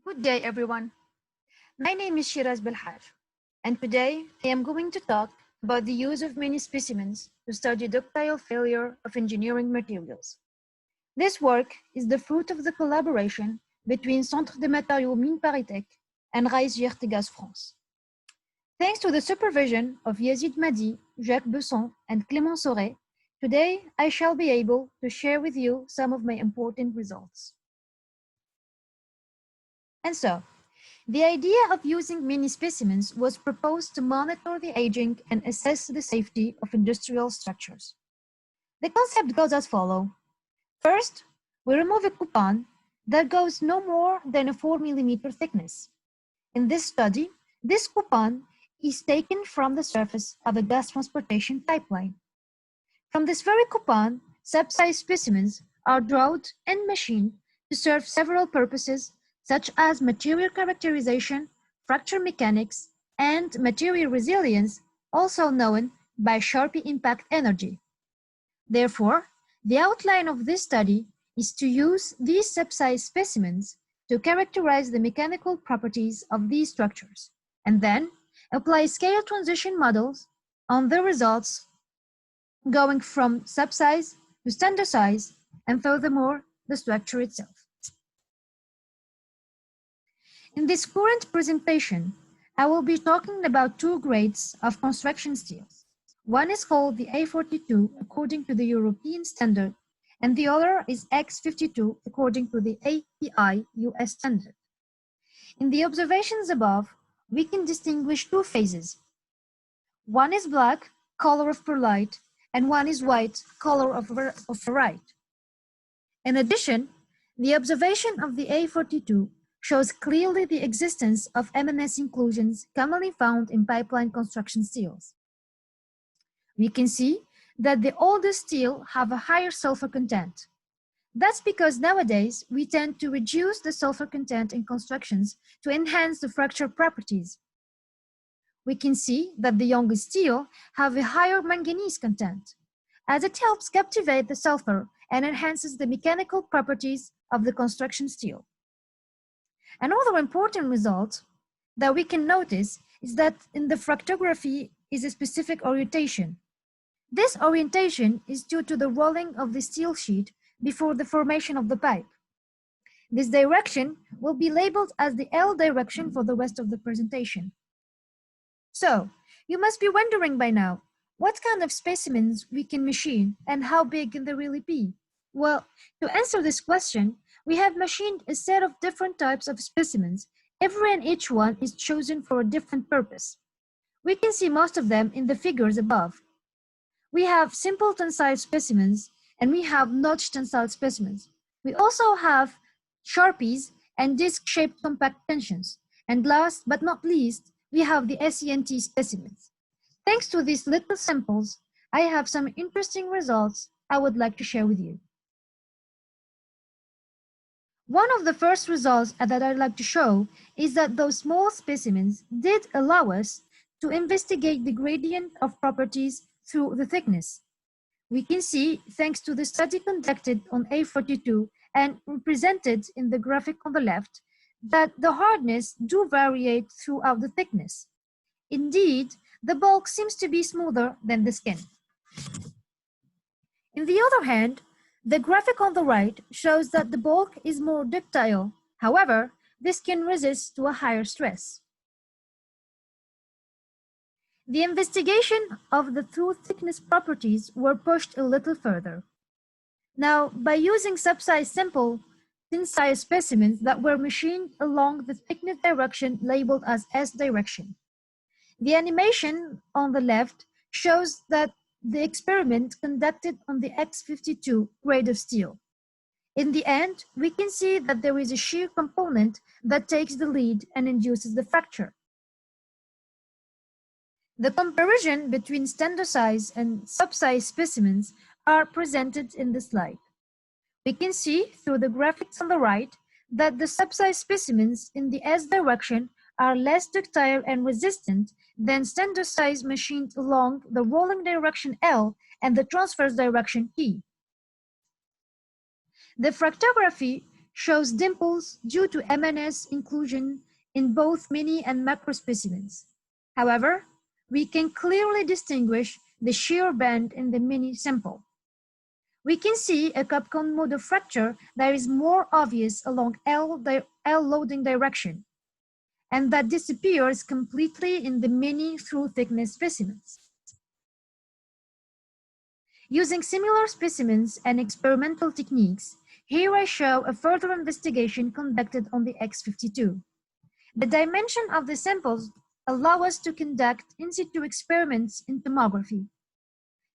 Good day, everyone. My name is Shiraz Belhagj, and today I am going to talk about the use of mini-specimens to study ductile failure of engineering materials. This work is the fruit of the collaboration between Centre des Matériaux Mines Paris and Rise Gaz France. Thanks to the supervision of Yazid Madi, Jacques Besson, and Clément Soret, today I shall be able to share with you some of my important results. And so, the idea of using mini-specimens was proposed to monitor the aging and assess the safety of industrial structures. The concept goes as follows. First, we remove a coupon that goes no more than a 4 mm thickness. In this study, this coupon is taken from the surface of a gas transportation pipeline. From this very coupon, sub-sized specimens are drawn and machined to serve several purposes such as material characterization, fracture mechanics, and material resilience, also known by Sharpie impact energy. Therefore, the outline of this study is to use these sub-sized specimens to characterize the mechanical properties of these structures, and then apply scale transition models on the results going from sub-size to standard size, and furthermore, the structure itself. In this current presentation, I will be talking about two grades of construction steels. One is called the A42 according to the European standard, and the other is X52 according to the API US standard. In the observations above, we can distinguish two phases. One is black, color of perlite, and one is white, color of ferrite. In addition, the observation of the A42 shows clearly the existence of MNS inclusions commonly found in pipeline construction steels. We can see that the older steel have a higher sulfur content. That's because nowadays we tend to reduce the sulfur content in constructions to enhance the fracture properties. We can see that the younger steel have a higher manganese content, as it helps captivate the sulfur and enhances the mechanical properties of the construction steel. Another important result that we can notice is that in the fractography is a specific orientation. This orientation is due to the rolling of the steel sheet before the formation of the pipe. This direction will be labeled as the L direction for the rest of the presentation. So, you must be wondering by now, what kind of specimens we can machine and how big can they really be? Well, to answer this question, we have machined a set of different types of specimens. Every and each one is chosen for a different purpose. We can see most of them in the figures above. We have simple tensile specimens and we have notch tensile specimens. We also have Sharpies and disc-shaped compact tensions. And last but not least, we have the SENT specimens. Thanks to these little samples, I have some interesting results I would like to share with you. One of the first results that I'd like to show is that those small specimens did allow us to investigate the gradient of properties through the thickness. We can see, thanks to the study conducted on A42 and represented in the graphic on the left, that the hardness do variate throughout the thickness. Indeed, the bulk seems to be smoother than the skin. On the other hand, the graphic on the right shows that the bulk is more ductile. However, the skin resists to a higher stress. The investigation of the true thickness properties were pushed a little further. Now, by using sub-size simple, thin-size specimens that were machined along the thickness direction labeled as S direction. The animation on the left shows that the experiment conducted on the X52 grade of steel. In the end, we can see that there is a shear component that takes the lead and induces the fracture. The comparison between standard size and sub-size specimens are presented in the slide. We can see through the graphics on the right that the sub-size specimens in the S direction are less ductile and resistant than standard size machined along the rolling direction L and the transverse direction P. The fractography shows dimples due to MNS inclusion in both mini and macro specimens. However, we can clearly distinguish the shear band in the mini sample. We can see a cup-cone mode of fracture that is more obvious along L loading direction, and that disappears completely in the mini through thickness specimens. Using similar specimens and experimental techniques, here I show a further investigation conducted on the X52. The dimension of the samples allow us to conduct in situ experiments in tomography.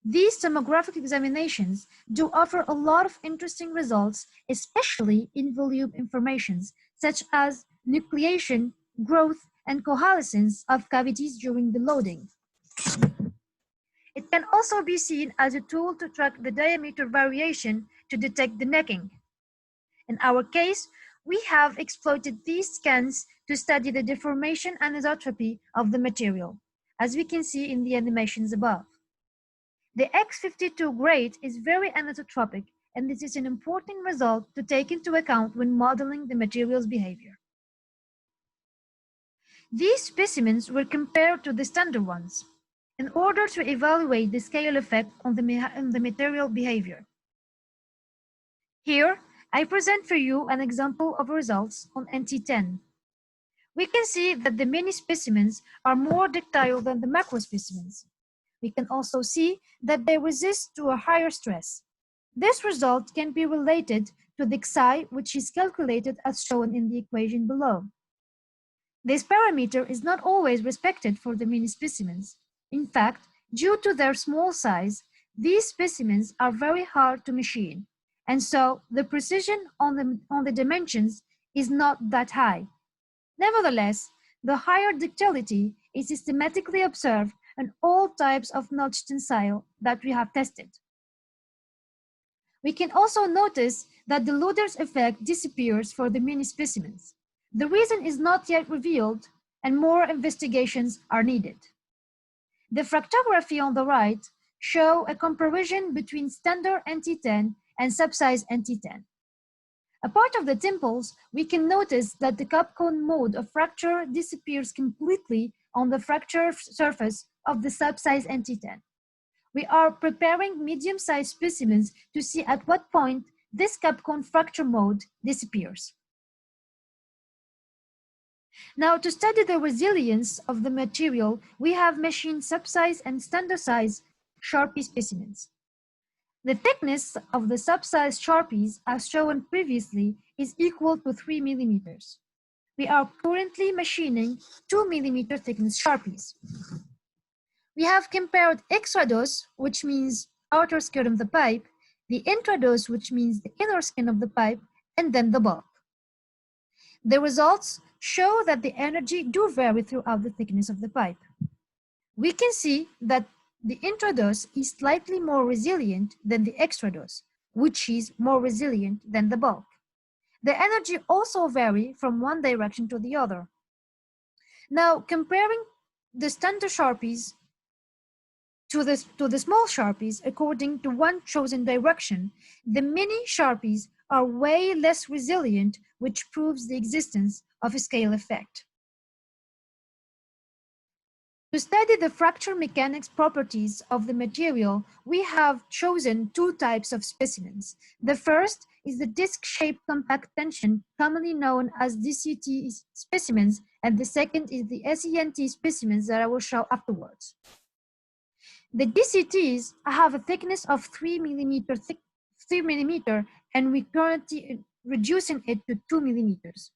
These tomographic examinations do offer a lot of interesting results, especially in volume informations, such as nucleation, growth, and coalescence of cavities during the loading. It can also be seen as a tool to track the diameter variation to detect the necking. In our case, we have exploited these scans to study the deformation anisotropy of the material, as we can see in the animations above. The X52 grade is very anisotropic, and this is an important result to take into account when modeling the material's behavior. These specimens were compared to the standard ones in order to evaluate the scale effect on the material behavior. Here, I present for you an example of results on NT10. We can see that the mini specimens are more ductile than the macro specimens. We can also see that they resist to a higher stress. This result can be related to the Xi, which is calculated as shown in the equation below. This parameter is not always respected for the mini specimens. In fact, due to their small size, these specimens are very hard to machine, and so the precision on the dimensions is not that high. Nevertheless, the higher ductility is systematically observed on all types of notch tensile that we have tested. We can also notice that the loader's effect disappears for the mini specimens. The reason is not yet revealed, and more investigations are needed. The fractography on the right show a comparison between standard NT10 and subsize NT10. Apart of the dimples, we can notice that the cup-cone mode of fracture disappears completely on the fracture surface of the subsize NT10. We are preparing medium-sized specimens to see at what point this cup-cone fracture mode disappears. Now, to study the resilience of the material, we have machined subsize and standard size Sharpie specimens. The thickness of the subsize Sharpies, as shown previously, is equal to 3 millimeters. We are currently machining 2 millimeter thickness Sharpies. We have compared extradose, which means outer skin of the pipe, the intradose, which means the inner skin of the pipe, and then the bulk. The results show that the energy do vary throughout the thickness of the pipe. We can see that the intradose is slightly more resilient than the extradose, which is more resilient than the bulk. The energy also vary from one direction to the other. Now, comparing the standard Sharpies to the small Sharpies according to one chosen direction, the mini Sharpies are way less resilient, which proves the existence of a scale effect. To study the fracture mechanics properties of the material, we have chosen two types of specimens. The first is the disc-shaped compact tension, commonly known as DCT specimens, and the second is the SENT specimens that I will show afterwards. The DCTs have a thickness of 3 millimeter, and we currently reducing it to 2 millimeters.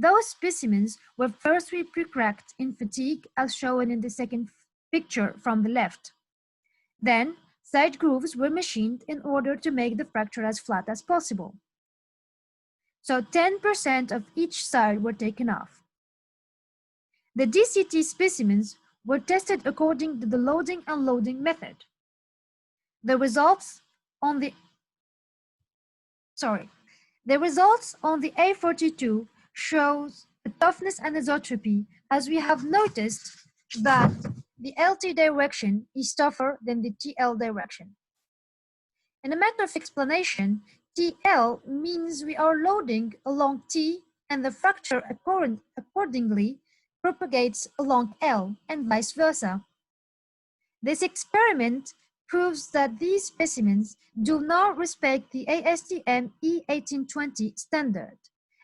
Those specimens were firstly pre-cracked in fatigue, as shown in the second picture from the left. Then, side grooves were machined in order to make the fracture as flat as possible. So 10% of each side were taken off. The DCT specimens were tested according to the loading and unloading method. The results on the A42 shows a toughness anisotropy, as we have noticed that the LT direction is tougher than the TL direction. In a matter of explanation, TL means we are loading along T and the fracture accordingly propagates along L and vice versa. This experiment proves that these specimens do not respect the ASTM E1820 standard,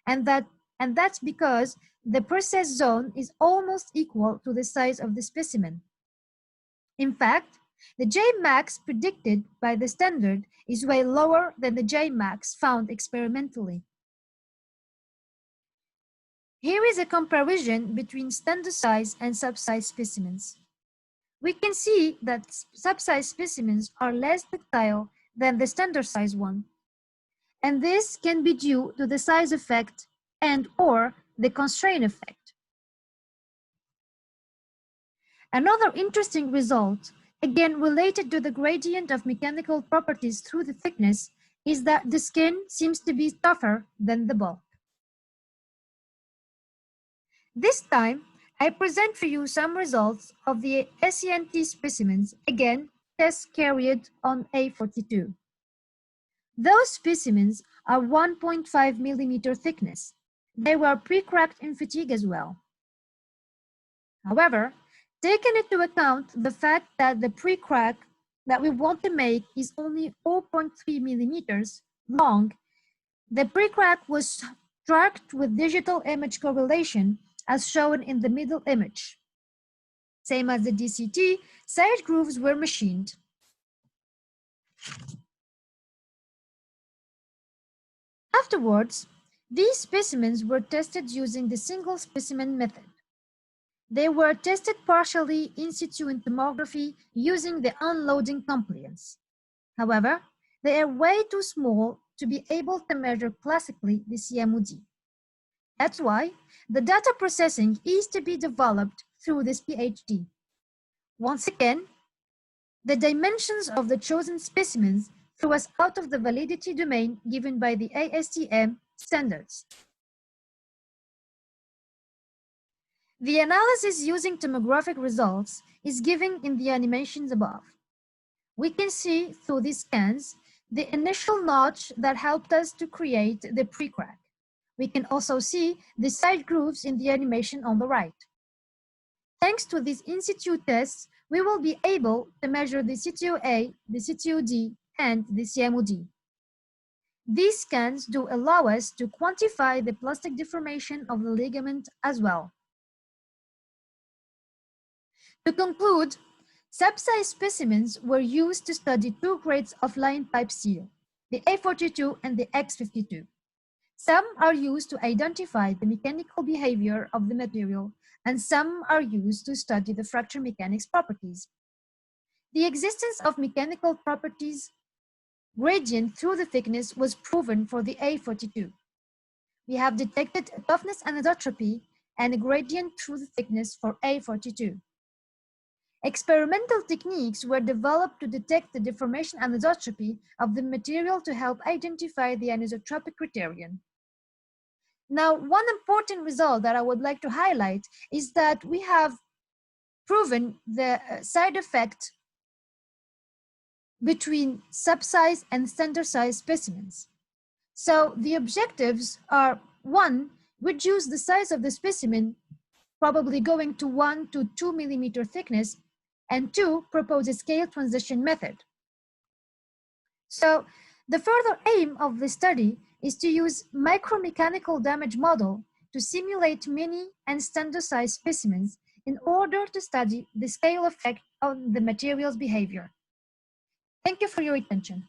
and that's because the process zone is almost equal to the size of the specimen. In fact, the J max predicted by the standard is way lower than the J max found experimentally. Here is a comparison between standard size and subsize specimens. We can see that subsize specimens are less ductile than the standard size one, and this can be due to the size effect and/or the constraint effect. Another interesting result, again related to the gradient of mechanical properties through the thickness, is that the skin seems to be tougher than the bulk. This time, I present for you some results of the SENT specimens, again, tests carried on A42. Those specimens are 1.5 millimeter thickness. They were pre-cracked in fatigue as well. However, taking into account the fact that the pre-crack that we want to make is only 0.3 millimeters long, the pre-crack was tracked with digital image correlation as shown in the middle image. Same as the DCT, side grooves were machined. Afterwards, these specimens were tested using the single specimen method. They were tested partially in situ in tomography using the unloading compliance. However, they are way too small to be able to measure classically the CMOD. That's why the data processing is to be developed through this PhD. Once again, the dimensions of the chosen specimens threw us out of the validity domain given by the ASTM standards. The analysis using tomographic results is given in the animations above. We can see through these scans the initial notch that helped us to create the pre-crack. We can also see the side grooves in the animation on the right. Thanks to these in situ tests, we will be able to measure the CTOA, the CTOD, and the CMOD. These scans do allow us to quantify the plastic deformation of the ligament as well. To conclude, subsize specimens were used to study two grades of line pipe steel, the A42 and the X52. Some are used to identify the mechanical behavior of the material, and some are used to study the fracture mechanics properties. The existence of mechanical properties gradient through the thickness was proven for the A42. We have detected a toughness anisotropy and a gradient through the thickness for A42. Experimental techniques were developed to detect the deformation anisotropy of the material to help identify the anisotropic criterion. Now, one important result that I would like to highlight is that we have proven the side effect between subsize and standard size specimens. So the objectives are: one, reduce the size of the specimen, probably going to 1 to 2 millimeter thickness, and two, propose a scale transition method. So the further aim of the study is to use micromechanical damage model to simulate mini and standard size specimens in order to study the scale effect on the material's behavior. Thank you for your attention.